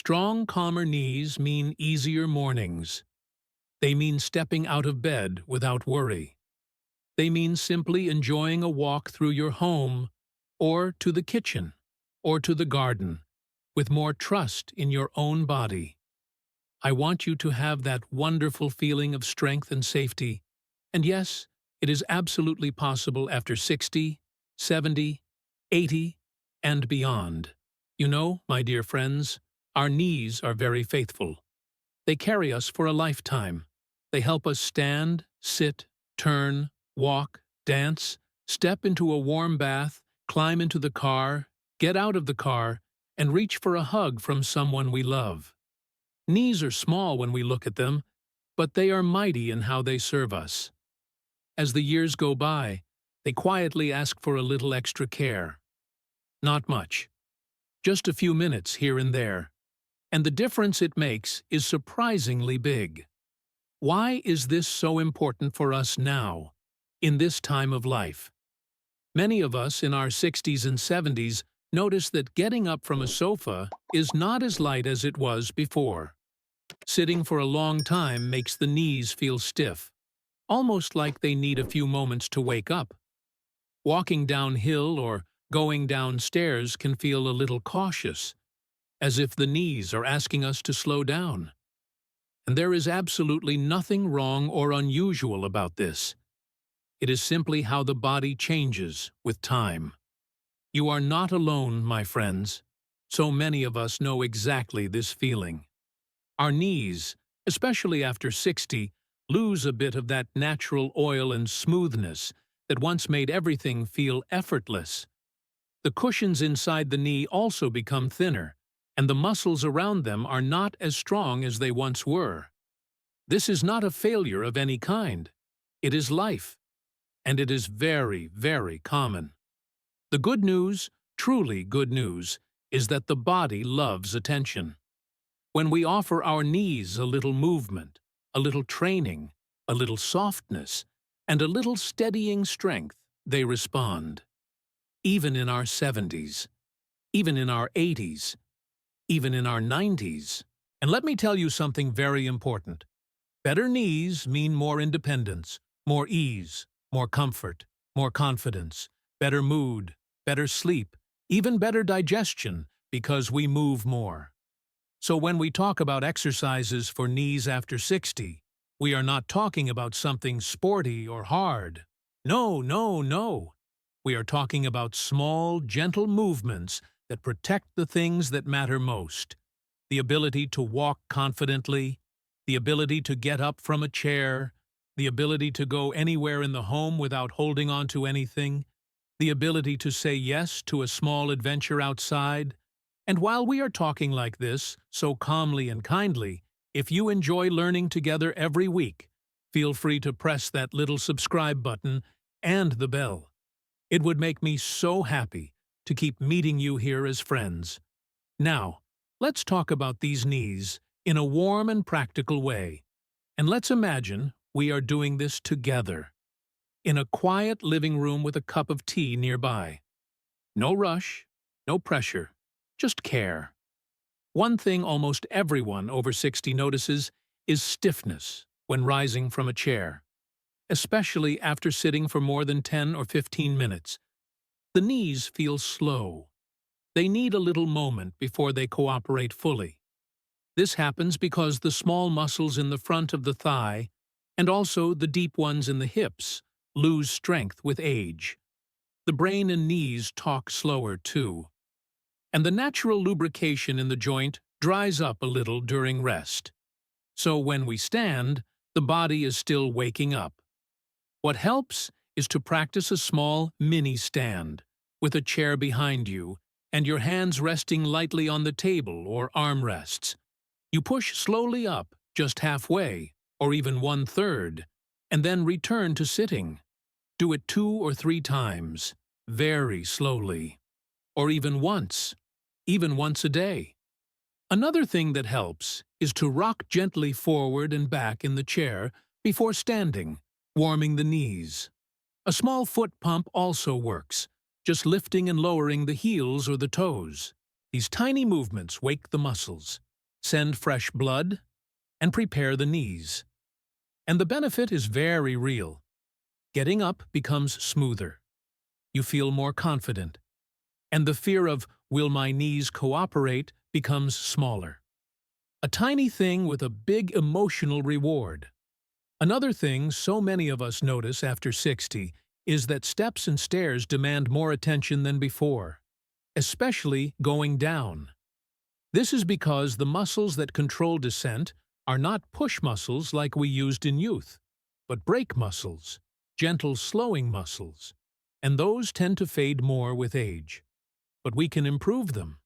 Strong, calmer knees mean easier mornings. They mean stepping out of bed without worry. They mean simply enjoying a walk through your home, or to the kitchen, or to the garden, with more trust in your own body. I want you to have that wonderful feeling of strength and safety. And yes, it is absolutely possible after 60, 70, 80, and beyond. You know, my dear friends, our knees are very faithful. They carry us for a lifetime. They help us stand, sit, turn, walk, dance, step into a warm bath, climb into the car, get out of the car, and reach for a hug from someone we love. Knees are small when we look at them, but they are mighty in how they serve us. As the years go by, they quietly ask for a little extra care. Not much. Just a few minutes here and there. And the difference it makes is surprisingly big. Why is this so important for us now, in this time of life? Many of us in our 60s and 70s notice that getting up from a sofa is not as light as it was before. Sitting for a long time makes the knees feel stiff, almost like they need a few moments to wake up. Walking downhill or going downstairs can feel a little cautious, as if the knees are asking us to slow down. And there is absolutely nothing wrong or unusual about this. It is simply how the body changes with time. You are not alone, my friends. So many of us know exactly this feeling. Our knees, especially after 60, lose a bit of that natural oil and smoothness that once made everything feel effortless. The cushions inside the knee also become thinner, and the muscles around them are not as strong as they once were. This is not a failure of any kind. It is life, and it is very, very common. The good news, truly good news, is that the body loves attention. When we offer our knees a little movement, a little training, a little softness, and a little steadying strength, they respond. Even in our 70s, even in our 80s, even in our 90s. And let me tell you something very important. Better knees mean more independence, more ease, more comfort, more confidence, better mood, better sleep, even better digestion, because we move more. So when we talk about exercises for knees after 60, we are not talking about something sporty or hard. No, no, no. We are talking about small, gentle movements that protect the things that matter most. The ability to walk confidently, the ability to get up from a chair, the ability to go anywhere in the home without holding on to anything, the ability to say yes to a small adventure outside. And while we are talking like this, so calmly and kindly, if you enjoy learning together every week, feel free to press that little subscribe button and the bell. It would make me so happy to keep meeting you here as friends. Now, let's talk about these knees in a warm and practical way. And let's imagine we are doing this together, in a quiet living room with a cup of tea nearby. No rush, no pressure, just care. One thing almost everyone over 60 notices is stiffness when rising from a chair, especially after sitting for more than 10 or 15 minutes. The knees feel slow. They need a little moment before they cooperate fully. This happens because the small muscles in the front of the thigh, and also the deep ones in the hips, lose strength with age. The brain and knees talk slower too. And the natural lubrication in the joint dries up a little during rest. So when we stand, the body is still waking up. What helps is to practice a small mini stand, with a chair behind you, and your hands resting lightly on the table or armrests. You push slowly up, just halfway, or even 1/3, and then return to sitting. Do it 2 or 3 times, very slowly. Or even once a day. Another thing that helps is to rock gently forward and back in the chair before standing, warming the knees. A small foot pump also works, just lifting and lowering the heels or the toes. These tiny movements wake the muscles, send fresh blood, and prepare the knees. And the benefit is very real. Getting up becomes smoother. You feel more confident. And the fear of, will my knees cooperate, becomes smaller. A tiny thing with a big emotional reward. Another thing so many of us notice after 60 is that steps and stairs demand more attention than before, especially going down. This is because the muscles that control descent are not push muscles like we used in youth, but brake muscles, gentle slowing muscles, and those tend to fade more with age. But we can improve them.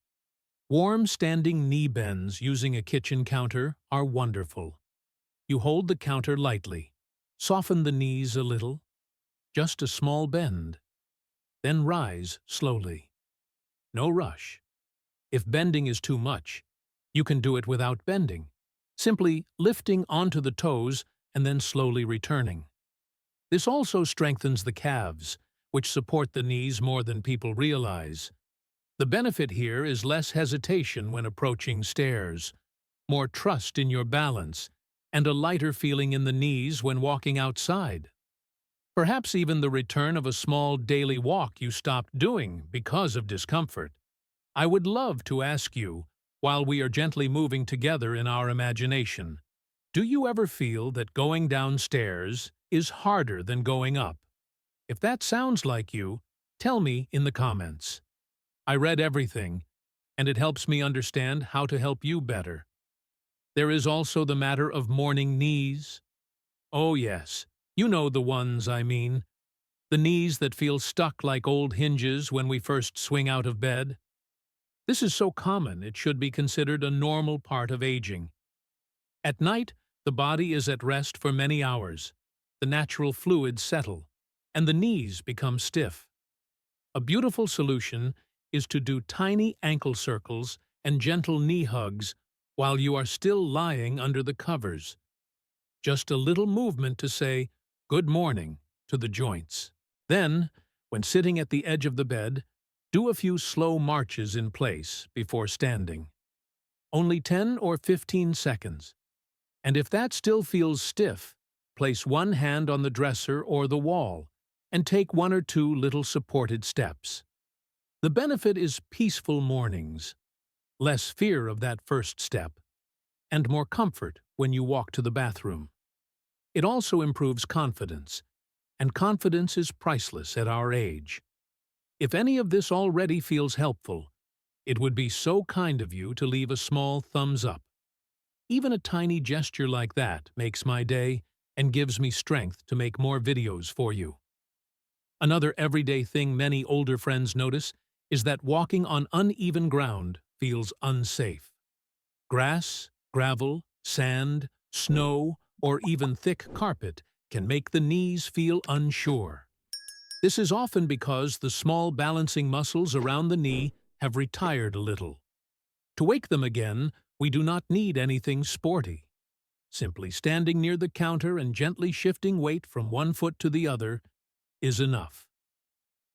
Warm standing knee bends using a kitchen counter are wonderful. You hold the counter lightly, soften the knees a little, just a small bend, then rise slowly. No rush. If bending is too much, you can do it without bending, simply lifting onto the toes and then slowly returning. This also strengthens the calves, which support the knees more than people realize. The benefit here is less hesitation when approaching stairs, more trust in your balance, and a lighter feeling in the knees when walking outside. Perhaps even the return of a small daily walk you stopped doing because of discomfort. I would love to ask you, while we are gently moving together in our imagination, do you ever feel that going downstairs is harder than going up? If that sounds like you, tell me in the comments. I read everything, and it helps me understand how to help you better. There is also the matter of morning knees. Oh yes, you know the ones I mean. The knees that feel stuck like old hinges when we first swing out of bed. This is so common it should be considered a normal part of aging. At night, the body is at rest for many hours. The natural fluids settle, and the knees become stiff. A beautiful solution is to do tiny ankle circles and gentle knee hugs while you are still lying under the covers. Just a little movement to say, "Good morning," to the joints. Then, when sitting at the edge of the bed, do a few slow marches in place before standing. Only 10 or 15 seconds. And if that still feels stiff, place one hand on the dresser or the wall and take 1 or 2 little supported steps. The benefit is peaceful mornings, less fear of that first step, and more comfort when you walk to the bathroom. It also improves confidence, and confidence is priceless at our age. If any of this already feels helpful, it would be so kind of you to leave a small thumbs up. Even a tiny gesture like that makes my day and gives me strength to make more videos for you. Another everyday thing many older friends notice is that walking on uneven ground feels unsafe. Grass, gravel, sand, snow, or even thick carpet can make the knees feel unsure. This is often because the small balancing muscles around the knee have retired a little. To wake them again, we do not need anything sporty. Simply standing near the counter and gently shifting weight from one foot to the other is enough.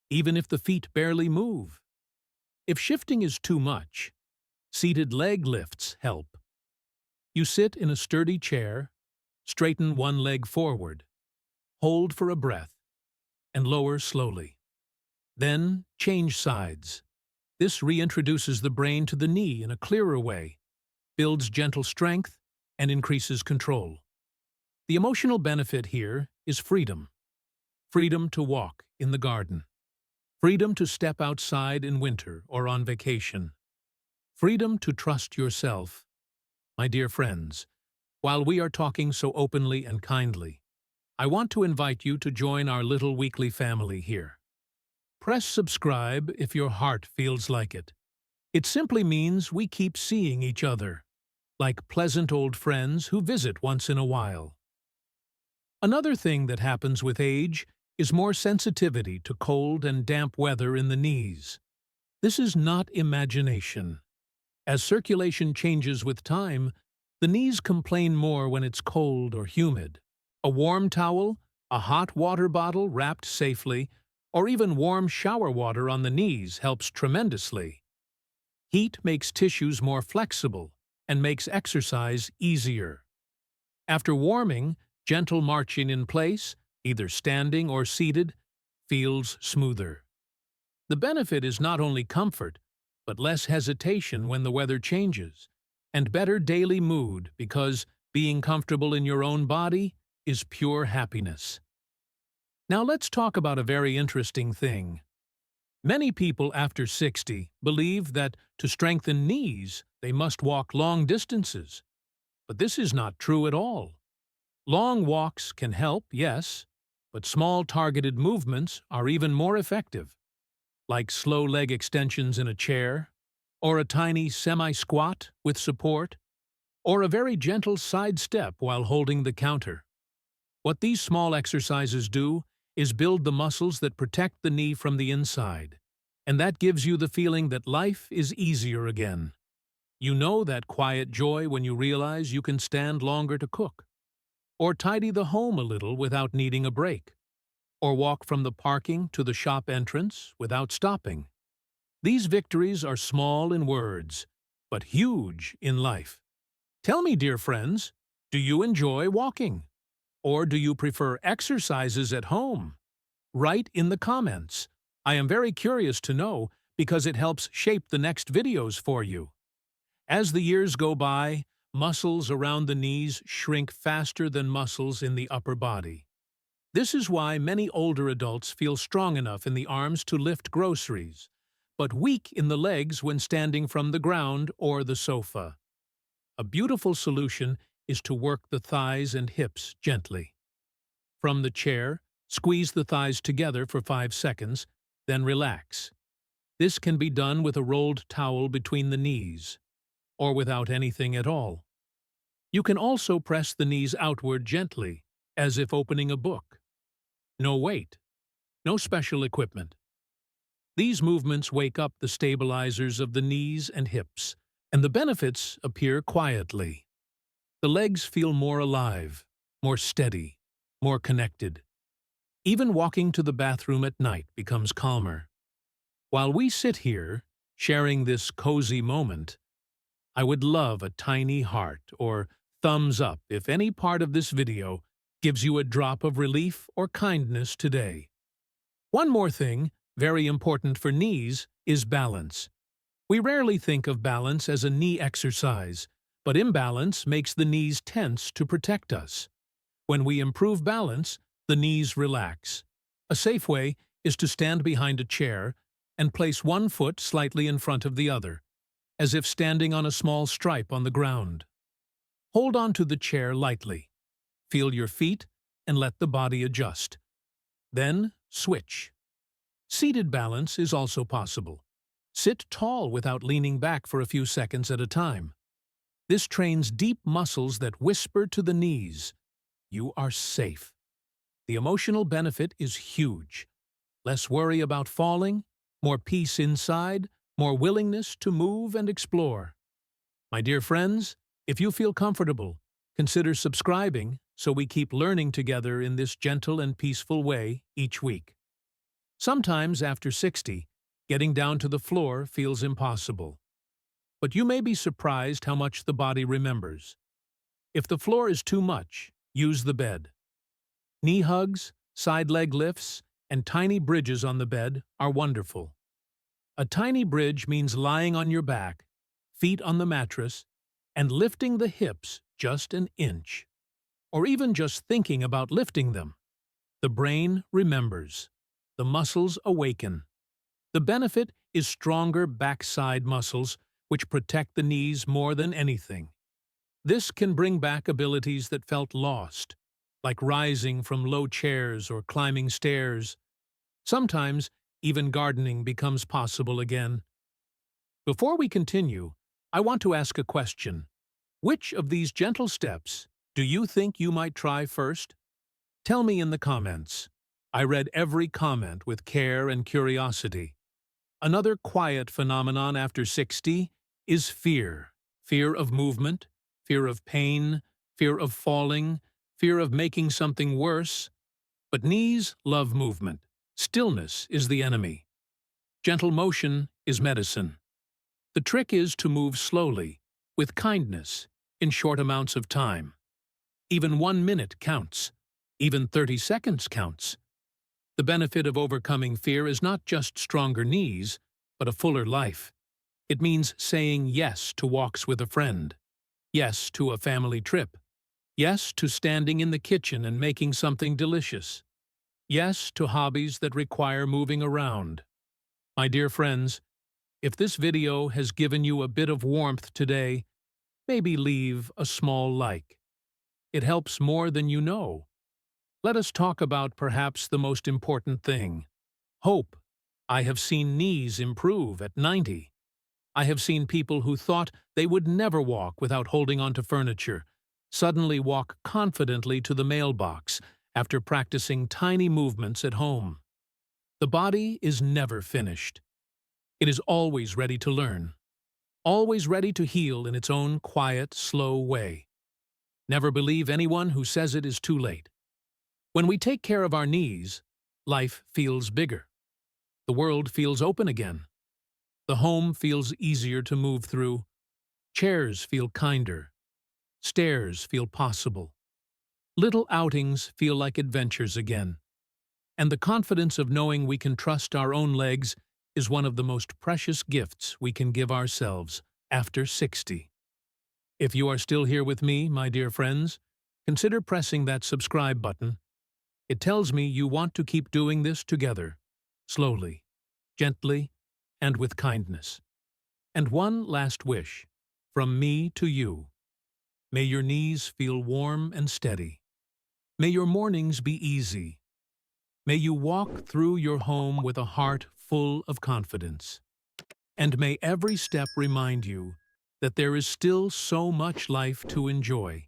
Even if the feet barely move. If shifting is too much, seated leg lifts help. You sit in a sturdy chair, straighten one leg forward, hold for a breath, and lower slowly. Then change sides. This reintroduces the brain to the knee in a clearer way, builds gentle strength, and increases control. The emotional benefit here is freedom. Freedom to walk in the garden. Freedom to step outside in winter or on vacation. Freedom to trust yourself. My dear friends, while we are talking so openly and kindly, I want to invite you to join our little weekly family here. Press subscribe if your heart feels like it. It simply means we keep seeing each other, like pleasant old friends who visit once in a while. Another thing that happens with age is more sensitivity to cold and damp weather in the knees. This is not imagination. As circulation changes with time, the knees complain more when it's cold or humid. A warm towel, a hot water bottle wrapped safely, or even warm shower water on the knees helps tremendously. Heat makes tissues more flexible and makes exercise easier. After warming, gentle marching in place, either standing or seated, feels smoother. The benefit is not only comfort, but less hesitation when the weather changes, and better daily mood because being comfortable in your own body is pure happiness. Now let's talk about a very interesting thing. Many people after 60 believe that to strengthen knees, they must walk long distances. But this is not true at all. Long walks can help, yes, but small targeted movements are even more effective, like slow leg extensions in a chair, or a tiny semi-squat with support, or a very gentle side step while holding the counter. What these small exercises do is build the muscles that protect the knee from the inside, and that gives you the feeling that life is easier again. You know that quiet joy when you realize you can stand longer to cook, or tidy the home a little without needing a break, or walk from the parking to the shop entrance without stopping. These victories are small in words, but huge in life. Tell me, dear friends, do you enjoy walking? Or do you prefer exercises at home? Write in the comments. I am very curious to know because it helps shape the next videos for you. As the years go by, muscles around the knees shrink faster than muscles in the upper body. This is why many older adults feel strong enough in the arms to lift groceries, but weak in the legs when standing from the ground or the sofa. A beautiful solution is to work the thighs and hips gently. From the chair, squeeze the thighs together for 5 seconds, then relax. This can be done with a rolled towel between the knees, or without anything at all. You can also press the knees outward gently, as if opening a book. No weight, no special equipment. These movements wake up the stabilizers of the knees and hips, and the benefits appear quietly. The legs feel more alive, more steady, more connected. Even walking to the bathroom at night becomes calmer. While we sit here, sharing this cozy moment, I would love a tiny heart or thumbs up if any part of this video gives you a drop of relief or kindness today. One more thing, very important for knees, is balance. We rarely think of balance as a knee exercise, but imbalance makes the knees tense to protect us. When we improve balance, the knees relax. A safe way is to stand behind a chair and place one foot slightly in front of the other, as if standing on a small stripe on the ground. Hold on to the chair lightly. Feel your feet and let the body adjust. Then switch. Seated balance is also possible. Sit tall without leaning back for a few seconds at a time. This trains deep muscles that whisper to the knees, "You are safe." The emotional benefit is huge. Less worry about falling, more peace inside, more willingness to move and explore. My dear friends, if you feel comfortable, consider subscribing so we keep learning together in this gentle and peaceful way each week. Sometimes after 60, getting down to the floor feels impossible. But you may be surprised how much the body remembers. If the floor is too much, use the bed. Knee hugs, side leg lifts, and tiny bridges on the bed are wonderful. A tiny bridge means lying on your back, feet on the mattress, and lifting the hips just an inch. Or even just thinking about lifting them. The brain remembers. The muscles awaken. The benefit is stronger backside muscles, which protect the knees more than anything. This can bring back abilities that felt lost, like rising from low chairs or climbing stairs. Sometimes, even gardening becomes possible again. Before we continue, I want to ask a question. Which of these gentle steps do you think you might try first? Tell me in the comments. I read every comment with care and curiosity. Another quiet phenomenon after 60 is fear. Fear of movement, fear of pain, fear of falling, fear of making something worse. But knees love movement. Stillness is the enemy. Gentle motion is medicine. The trick is to move slowly, with kindness, in short amounts of time. Even 1 minute counts. Even 30 seconds counts. The benefit of overcoming fear is not just stronger knees, but a fuller life. It means saying yes to walks with a friend, yes to a family trip, yes to standing in the kitchen and making something delicious, yes to hobbies that require moving around. My dear friends, if this video has given you a bit of warmth today, maybe leave a small like. It helps more than you know. Let us talk about perhaps the most important thing: hope. I have seen knees improve at 90. I have seen people who thought they would never walk without holding onto furniture suddenly walk confidently to the mailbox after practicing tiny movements at home. The body is never finished. It is always ready to learn, always ready to heal in its own quiet, slow way. Never believe anyone who says it is too late. When we take care of our knees, life feels bigger. The world feels open again. The home feels easier to move through. Chairs feel kinder. Stairs feel possible. Little outings feel like adventures again. And the confidence of knowing we can trust our own legs is one of the most precious gifts we can give ourselves after 60. If you are still here with me, my dear friends, consider pressing that subscribe button. It tells me you want to keep doing this together, slowly, gently, and with kindness. And one last wish, from me to you. May your knees feel warm and steady. May your mornings be easy. May you walk through your home with a heart full of confidence. And may every step remind you that there is still so much life to enjoy.